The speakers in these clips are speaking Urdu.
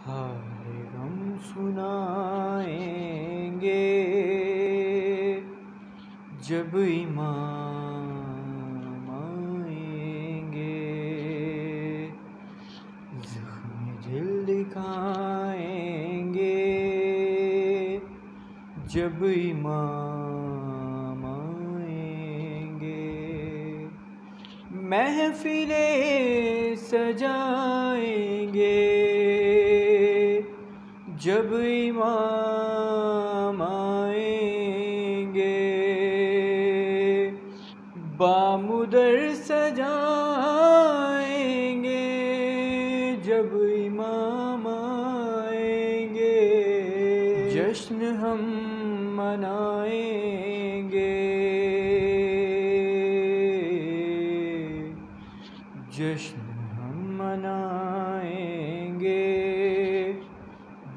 حال غم سنائیں گے جب امام آئیں گے، زخم دل دکھائیں گے جب امام آئیں گے، محفلیں سجائیں گے جب امام آئیں گے، بام در سجائیں گے جب امام آئیں گے، جشن ہم منائیں گے، جشن ہم منائیں گے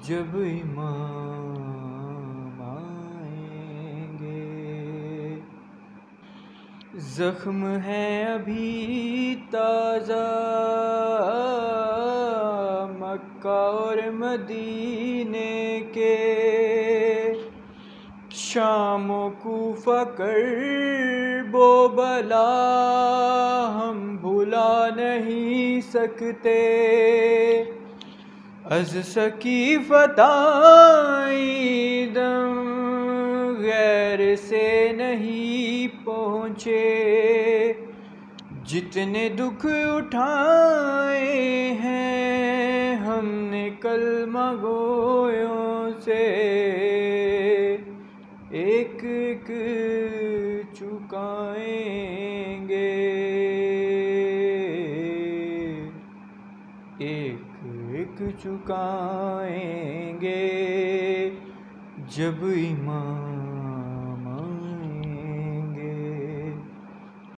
جب امام آئیں گے، زخم ہے ابھی تازہ مکہ اور مدینے کے، شام و کوفہ کرب و بلا ہم بھلا نہیں سکتے، از سقیفۃ آئی دم غیر سے نہیں پہنچے، جتنے دکھ اٹھائے ہیں ہم نے کلمہ گویوں سے، ایک ایک چکائیں گے، ایک ایک چکائیں گے جب امام